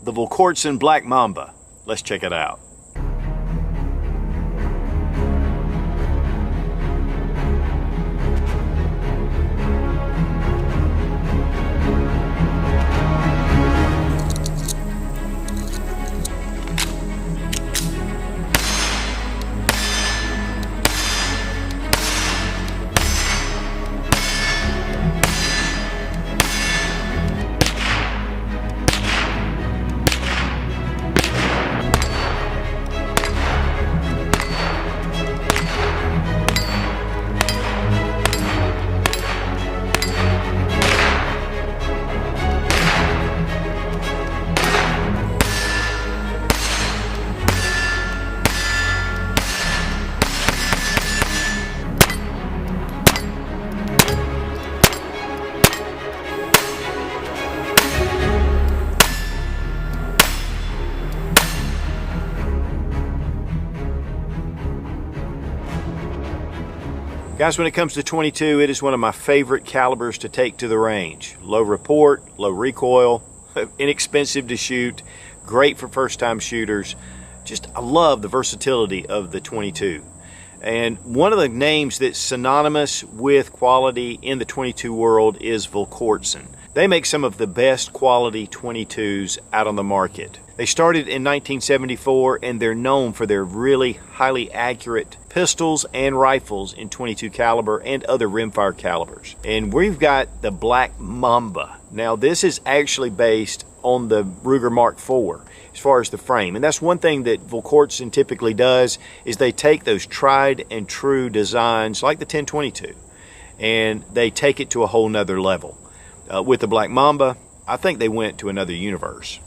the Volquartsen Black Mamba. Let's check it out. Guys, when it comes to 22, it is one of my favorite calibers to take to the range. Low report, low recoil, inexpensive to shoot, great for first-time shooters. I love the versatility of the 22. And one of the names that's synonymous with quality in the 22 world is Volquartsen. They make some of the best quality 22s out on the market. They started in 1974 and they're known for their really highly accurate pistols and rifles in 22 caliber and other rimfire calibers. And we've got the Black Mamba. Now this is actually based on the Ruger Mark IV as far as the frame. And that's one thing that Volquartsen typically does, is they take those tried and true designs like the 1022 and they take it to a whole nother level. With the Black Mamba, I think they went to another universe.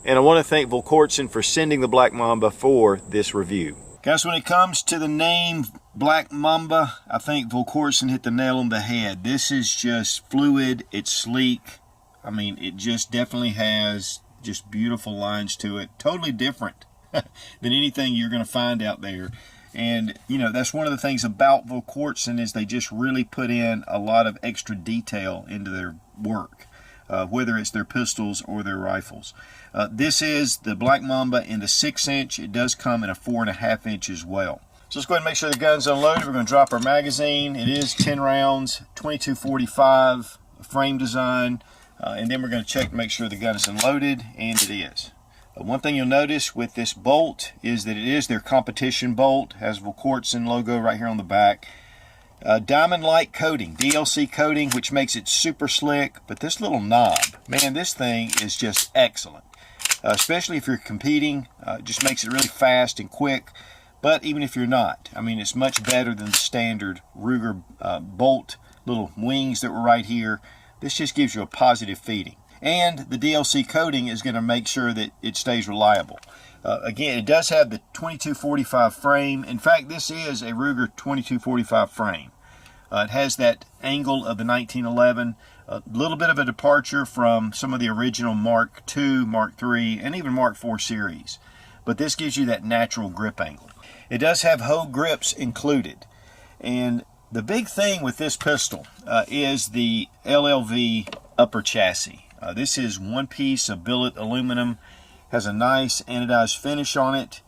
And I want to thank Volquartsen for sending the Black Mamba for this review. Guys, when it comes to the name Black Mamba, I think Volquartsen hit the nail on the head. This is just fluid, it's sleek. I mean, it just definitely has just beautiful lines to it. Totally different than anything you're going to find out there. And, you know, that's one of the things about Volquartsen, is they just really put in a lot of extra detail into their work, whether it's their pistols or their rifles. This is the Black Mamba in the 6-inch. It does come in a 4.5 inch as well. So let's go ahead and make sure the gun's unloaded. We're going to drop our magazine. It is 10 rounds, 22-45 frame design. And then we're going to check to make sure the gun is unloaded, and it is. One thing you'll notice with this bolt is that it is their competition bolt. It has Volquartsen logo right here on the back. Diamond-like coating, DLC coating, which makes it super slick. But this little knob, man, this thing is just excellent. Especially if you're competing, it just makes it really fast and quick. But even if you're not, I mean, it's much better than the standard Ruger bolt little wings that were right here. This just gives you a positive feeding. And the DLC coating is going to make sure that it stays reliable. Again, it does have the 22-45 frame. In fact, this is a Ruger 22-45 frame. It has that angle of the 1911, a little bit of a departure from some of the original Mark II, Mark III, and even Mark IV series. But this gives you that natural grip angle. It does have hoe grips included. And the big thing with this pistol is the LLV upper chassis. This is one piece of billet aluminum, has a nice anodized finish on it.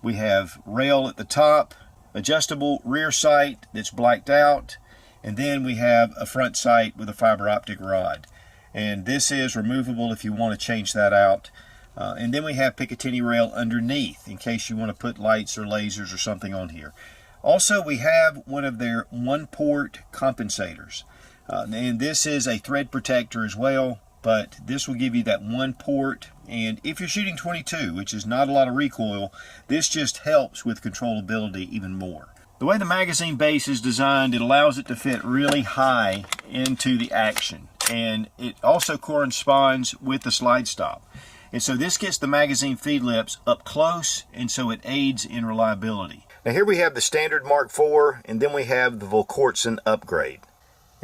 We have rail at the top, adjustable rear sight that's blacked out, and then we have a front sight with a fiber optic rod. And this is removable if you want to change that out. And then we have Picatinny rail underneath in case you want to put lights or lasers or something on here. Also, we have one of their one-port compensators. And this is a thread protector as well. But this will give you that one port, and if you're shooting 22, which is not a lot of recoil, this just helps with controllability even more. The way the magazine base is designed, it allows it to fit really high into the action, and it also corresponds with the slide stop. And so this gets the magazine feed lips up close, and so it aids in reliability. Now here we have the standard Mark IV, and then we have the Volquartsen upgrade.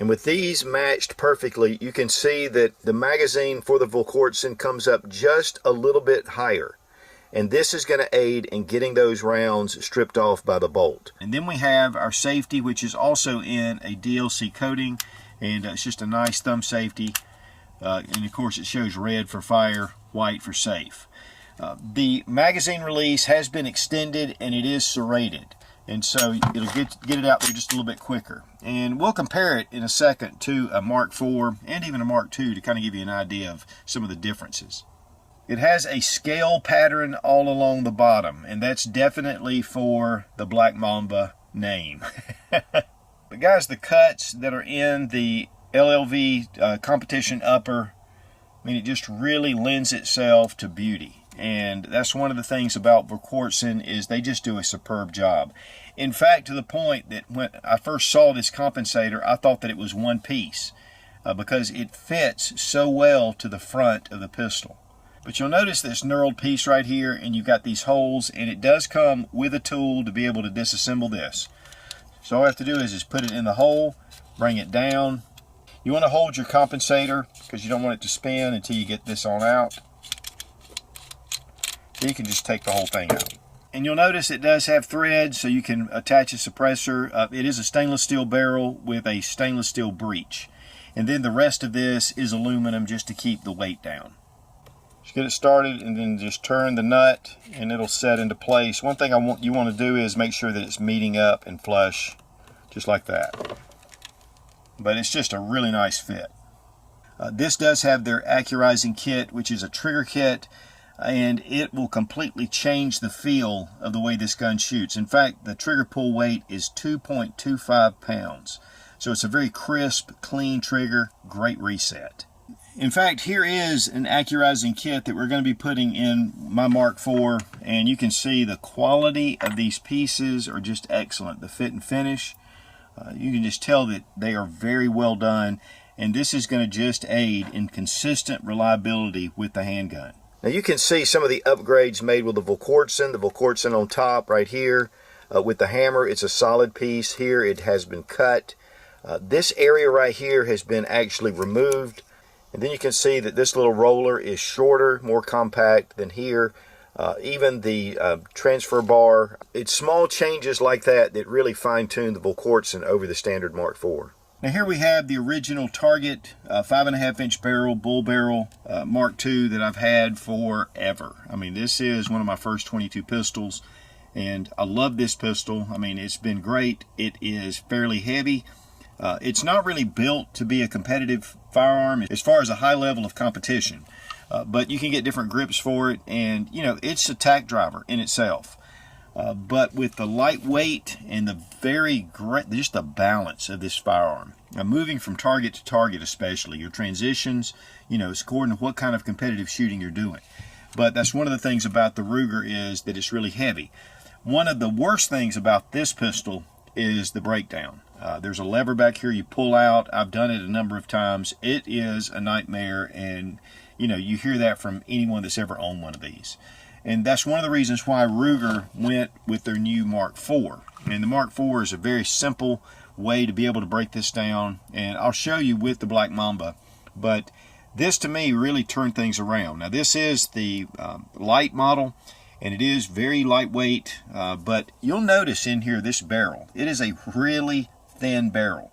And with these matched perfectly, you can see that the magazine for the Volquartsen comes up just a little bit higher. And this is going to aid in getting those rounds stripped off by the bolt. And then we have our safety, which is also in a DLC coating. And it's just a nice thumb safety. and of course it shows red for fire, white for safe. The magazine release has been extended and it is serrated, and so it'll get it out there just a little bit quicker. And we'll compare it in a second to a Mark IV and even a Mark II to kind of give you an idea of some of the differences. It has a scale pattern all along the bottom, and that's definitely for the Black Mamba name. But guys, the cuts that are in the LLV Competition Upper, I mean, it just really lends itself to beauty. And that's one of the things about Volquartsen is they just do a superb job. In fact, to the point that when I first saw this compensator, I thought that it was one piece because it fits so well to the front of the pistol. But you'll notice this knurled piece right here, and you've got these holes, and it does come with a tool to be able to disassemble this. So all I have to do is put it in the hole, bring it down. You want to hold your compensator because you don't want it to spin until you get this on out. Then you can just take the whole thing out. And you'll notice it does have threads, so you can attach a suppressor. It is a stainless steel barrel with a stainless steel breech. And then the rest of this is aluminum just to keep the weight down. Just get it started and then just turn the nut and it'll set into place. One thing you want to do is make sure that it's meeting up and flush, just like that. But it's just a really nice fit. This does have their Accurizing Kit, which is a trigger kit, and it will completely change the feel of the way this gun shoots. In fact, the trigger pull weight is 2.25 pounds. So it's a very crisp, clean trigger, great reset. In fact, here is an Accurizing Kit that we're going to be putting in my Mark IV, and you can see the quality of these pieces are just excellent. The fit and finish, you can just tell that they are very well done, and this is going to just aid in consistent reliability with the handgun. Now you can see some of the upgrades made with the Volquartsen on top right here. With the hammer, it's a solid piece. Here it has been cut. This area right here has been actually removed. And then you can see that this little roller is shorter, more compact than here. Even the transfer bar, it's small changes like that that really fine-tune the Volquartsen over the standard Mark IV. Now here we have the original Target 5.5-inch barrel, bull barrel Mark II that I've had forever. I mean, this is one of my first 22 pistols, and I love this pistol. I mean, it's been great. It is fairly heavy. It's not really built to be a competitive firearm as far as a high level of competition, but you can get different grips for it, and you know, it's a tack driver in itself. But with the lightweight and the just the balance of this firearm, now moving from target to target, especially your transitions, you know, it's according to what kind of competitive shooting you're doing. But that's one of the things about the Ruger is that it's really heavy. One of the worst things about this pistol is the breakdown. There's a lever back here you pull out. I've done it a number of times. It is a nightmare, and you know, you hear that from anyone that's ever owned one of these. And that's one of the reasons why Ruger went with their new Mark IV. And the Mark IV is a very simple way to be able to break this down, and I'll show you with the Black Mamba. But this to me really turned things around. Now this is the light model, and it is very lightweight, but you'll notice in here this barrel, it is a really thin barrel.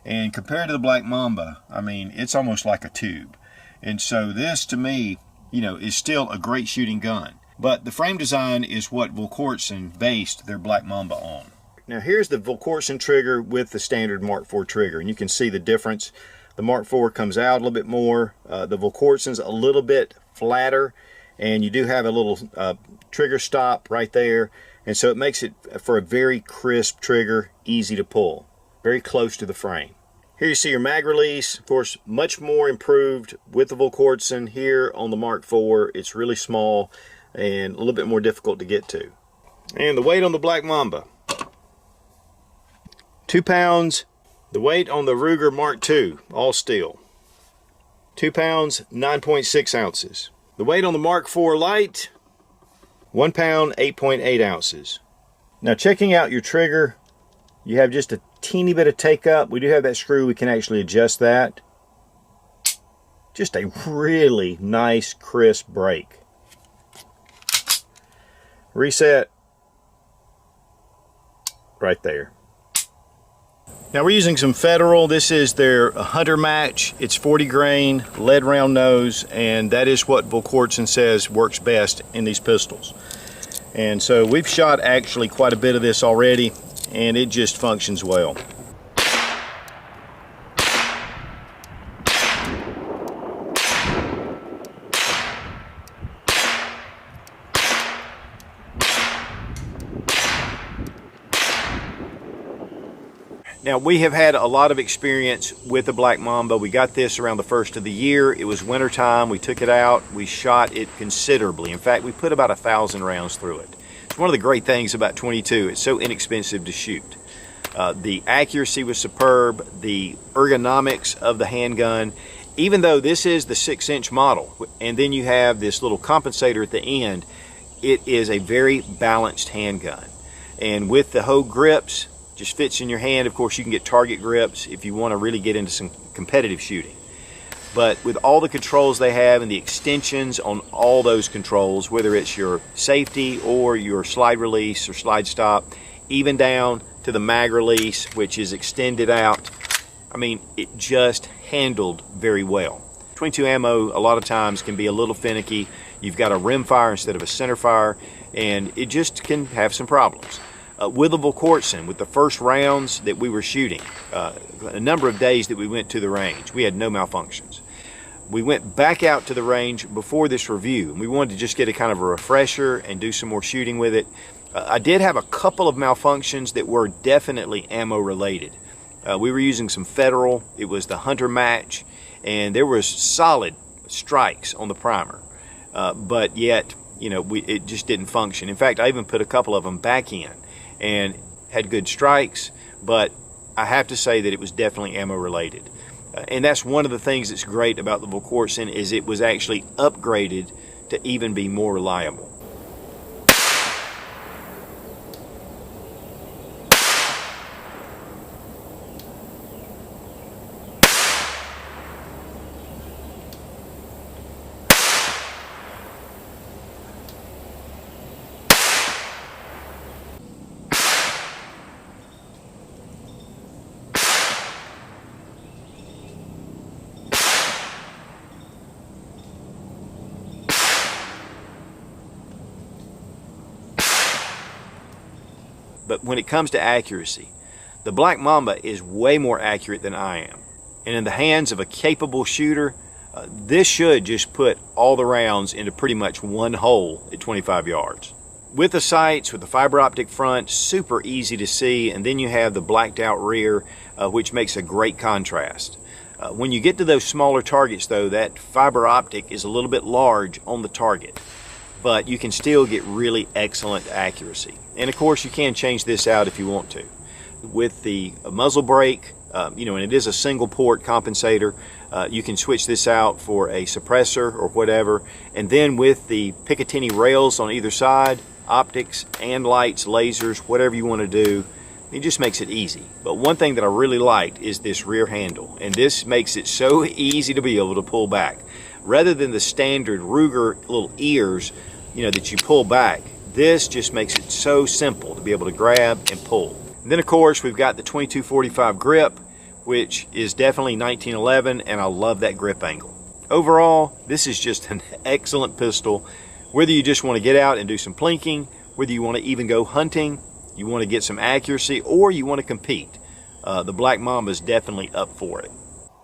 And compared to the Black Mamba, I mean, it's almost like a tube. And so this to me, you know, is still a great shooting gun. But the frame design is what Volquartsen based their Black Mamba on. Now here's the Volquartsen trigger with the standard Mark IV trigger, and you can see the difference. The Mark IV comes out a little bit more. The Volquartsen's a little bit flatter, and you do have a little trigger stop right there, and so it makes it for a very crisp trigger, easy to pull, very close to the frame. Here you see your mag release, of course, much more improved with the Volquartsen. Here on the Mark IV, it's really small and a little bit more difficult to get to. And the weight on the Black Mamba, 2 pounds. The weight on the Ruger Mark II, all steel, 2 pounds, 9.6 ounces. The weight on the Mark IV Light, 1 pound, 8.8 ounces. Now checking out your trigger, you have just a teeny bit of take up. We do have that screw, we can actually adjust that. Just a really nice crisp break. Reset right there. Now we're using some Federal. This is their Hunter Match. It's 40 grain, lead round nose, and that is what Volquartsen says works best in these pistols. And so we've shot actually quite a bit of this already, and it just functions well. Now we have had a lot of experience with the Black Mamba. We got this around the first of the year. It was winter time. We took it out. We shot it considerably. In fact, we put about 1,000 rounds through it. It's one of the great things about 22. It's so inexpensive to shoot. The accuracy was superb. The ergonomics of the handgun, even though this is the 6-inch model, and then you have this little compensator at the end, it is a very balanced handgun. And with the Hogue grips, just fits in your hand. Of course, you can get target grips if you want to really get into some competitive shooting. But with all the controls they have and the extensions on all those controls, whether it's your safety or your slide release or slide stop, even down to the mag release, which is extended out, I mean, it just handled very well. 22 ammo a lot of times can be a little finicky. You've got a rim fire instead of a center fire, and it just can have some problems. With the Volquartsen, with the first rounds that we were shooting, a number of days that we went to the range, we had no malfunctions. We went back out to the range before this review, and we wanted to just get a kind of a refresher and do some more shooting with it. I did have a couple of malfunctions that were definitely ammo related. We were using some Federal. It was the Hunter Match, and there was solid strikes on the primer, but yet, you know, it just didn't function. In fact, I even put a couple of them back in and had good strikes, but I have to say that it was definitely ammo related. And that's one of the things that's great about the Volquartsen, is it was actually upgraded to even be more reliable. But when it comes to accuracy, the Black Mamba is way more accurate than I am. And in the hands of a capable shooter, this should just put all the rounds into pretty much one hole at 25 yards. With the sights, with the fiber optic front, super easy to see, and then you have the blacked out rear, which makes a great contrast. When you get to those smaller targets though, that fiber optic is a little bit large on the target, but you can still get really excellent accuracy. And of course, you can change this out if you want to. With the muzzle brake, you know, and it is a single port compensator, you can switch this out for a suppressor or whatever. And then with the Picatinny rails on either side, optics and lights, lasers, whatever you want to do, it just makes it easy. But one thing that I really liked is this rear handle, and this makes it so easy to be able to pull back. Rather than the standard Ruger little ears, you know, that you pull back, this just makes it so simple to be able to grab and pull. And then of course we've got the 2245 grip, which is definitely 1911, and I love that grip angle. Overall, this is just an excellent pistol. Whether you just want to get out and do some plinking, whether you want to even go hunting, you want to get some accuracy, or you want to compete, the Black Mamba is definitely up for it.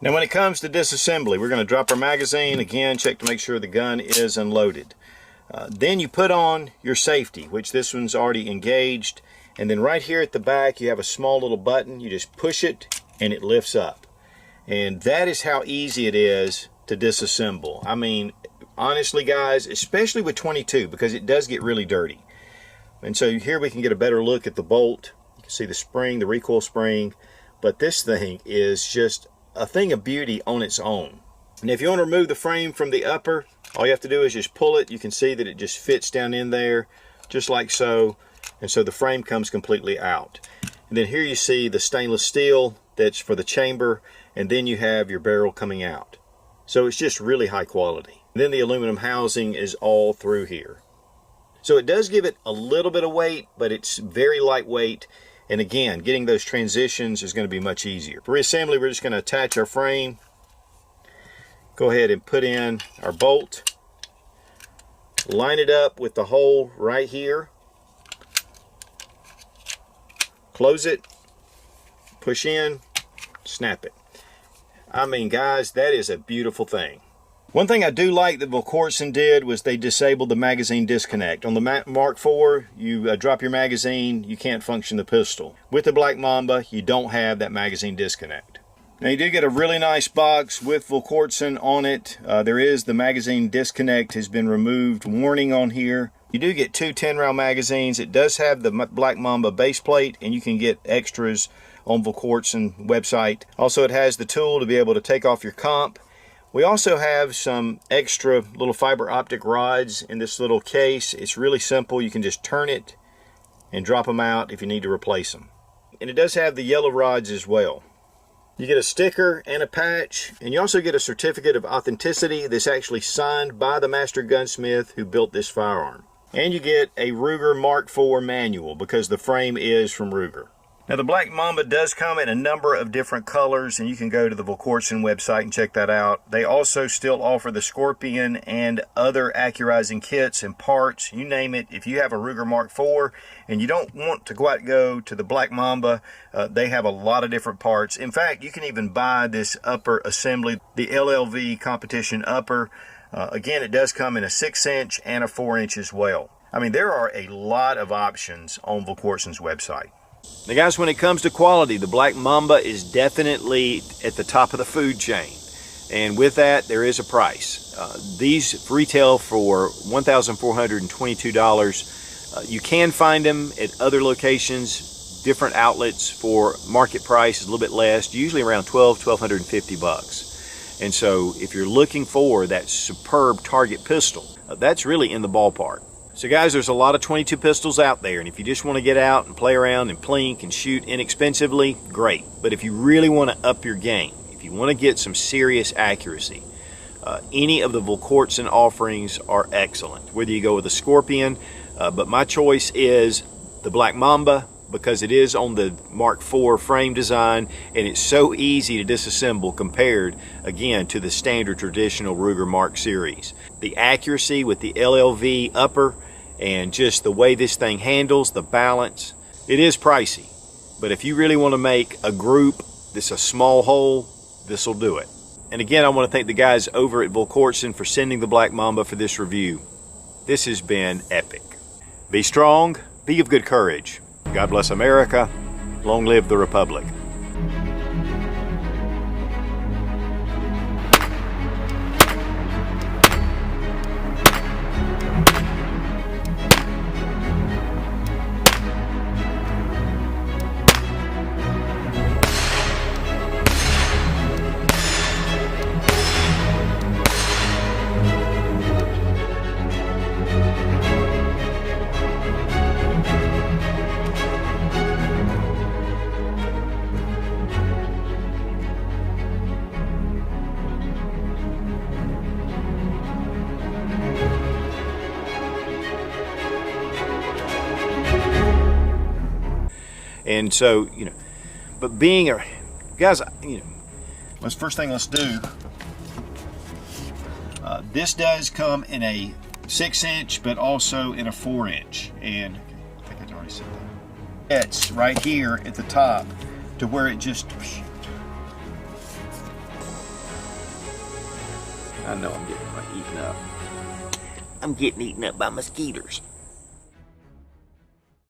Now when it comes to disassembly, we're going to drop our magazine, again check to make sure the gun is unloaded. Then you put on your safety, which this one's already engaged, and then right here at the back you have a small little button. You just push it and it lifts up, and that is how easy it is to disassemble. I mean, honestly guys, especially with 22, because it does get really dirty. And so here we can get a better look at the bolt. You can see the spring, the recoil spring, but this thing is just a thing of beauty on its own. And if you want to remove the frame from the upper, all you have to do is just pull it. You can see that it just fits down in there, just like so. And so the frame comes completely out. And then here you see the stainless steel that's for the chamber, and then you have your barrel coming out. So it's just really high quality. And then the aluminum housing is all through here. So it does give it a little bit of weight, but it's very lightweight. And again, getting those transitions is going to be much easier. For reassembly, we're just going to attach our frame. Go ahead and put in our bolt. Line it up with the hole right here. Close it. Push in. Snap it. I mean, guys, that is a beautiful thing. One thing I do like that Volquartsen did was they disabled the magazine disconnect. On the Mark IV, you drop your magazine, you can't function the pistol. With the Black Mamba, you don't have that magazine disconnect. Now you do get a really nice box with Volquartsen on it. There is the magazine disconnect has been removed warning on here. You do get two 10-round magazines. It does have the Black Mamba base plate, and you can get extras on Volquartsen website. Also, it has the tool to be able to take off your comp. We also have some extra little fiber optic rods in this little case. It's really simple. You can just turn it and drop them out if you need to replace them. And it does have the yellow rods as well. You get a sticker and a patch, and you also get a certificate of authenticity that's actually signed by the master gunsmith who built this firearm. And you get a Ruger Mark IV manual because the frame is from Ruger. Now the Black Mamba does come in a number of different colors, and you can go to the Volquartsen website and check that out. They also still offer the Scorpion and other Accurizing kits and parts, you name it. If you have a Ruger Mark IV and you don't want to go to the Black Mamba, they have a lot of different parts. In fact, you can even buy this upper assembly, the LLV Competition Upper. Again, it does come in a 6-inch and a 4-inch as well. I mean, there are a lot of options on Volquartsen's website. Now guys, when it comes to quality, the Black Mamba is definitely at the top of the food chain. And with that, there is a price. These retail for $1,422. You can find them at other locations, different outlets for market price, is a little bit less, usually around $1,250 bucks. And so if you're looking for that superb target pistol, that's really in the ballpark. So guys, there's a lot of 22 pistols out there, and if you just want to get out and play around and plink and shoot inexpensively, great. But if you really want to up your game, if you want to get some serious accuracy, any of the Volquartsen offerings are excellent. Whether you go with a Scorpion, but my choice is the Black Mamba because it is on the Mark IV frame design, and it's so easy to disassemble compared, again, to the standard traditional Ruger Mark series. The accuracy with the LLV upper, and just the way this thing handles, the balance, it is pricey. But if you really want to make a group that's a small hole, this will do it. And again, I want to thank the guys over at Volquartsen for sending the Black Mamba for this review. This has been epic. Be strong, be of good courage. God bless America. Long live the Republic. And so, you know, but being a, guys, you know, let's first thing let's do, this does come in a 6-inch, but also in a 4-inch. And I think I already said that. It's right here at the top to where it just, I know I'm getting eaten up. I'm getting eaten up by mosquitoes.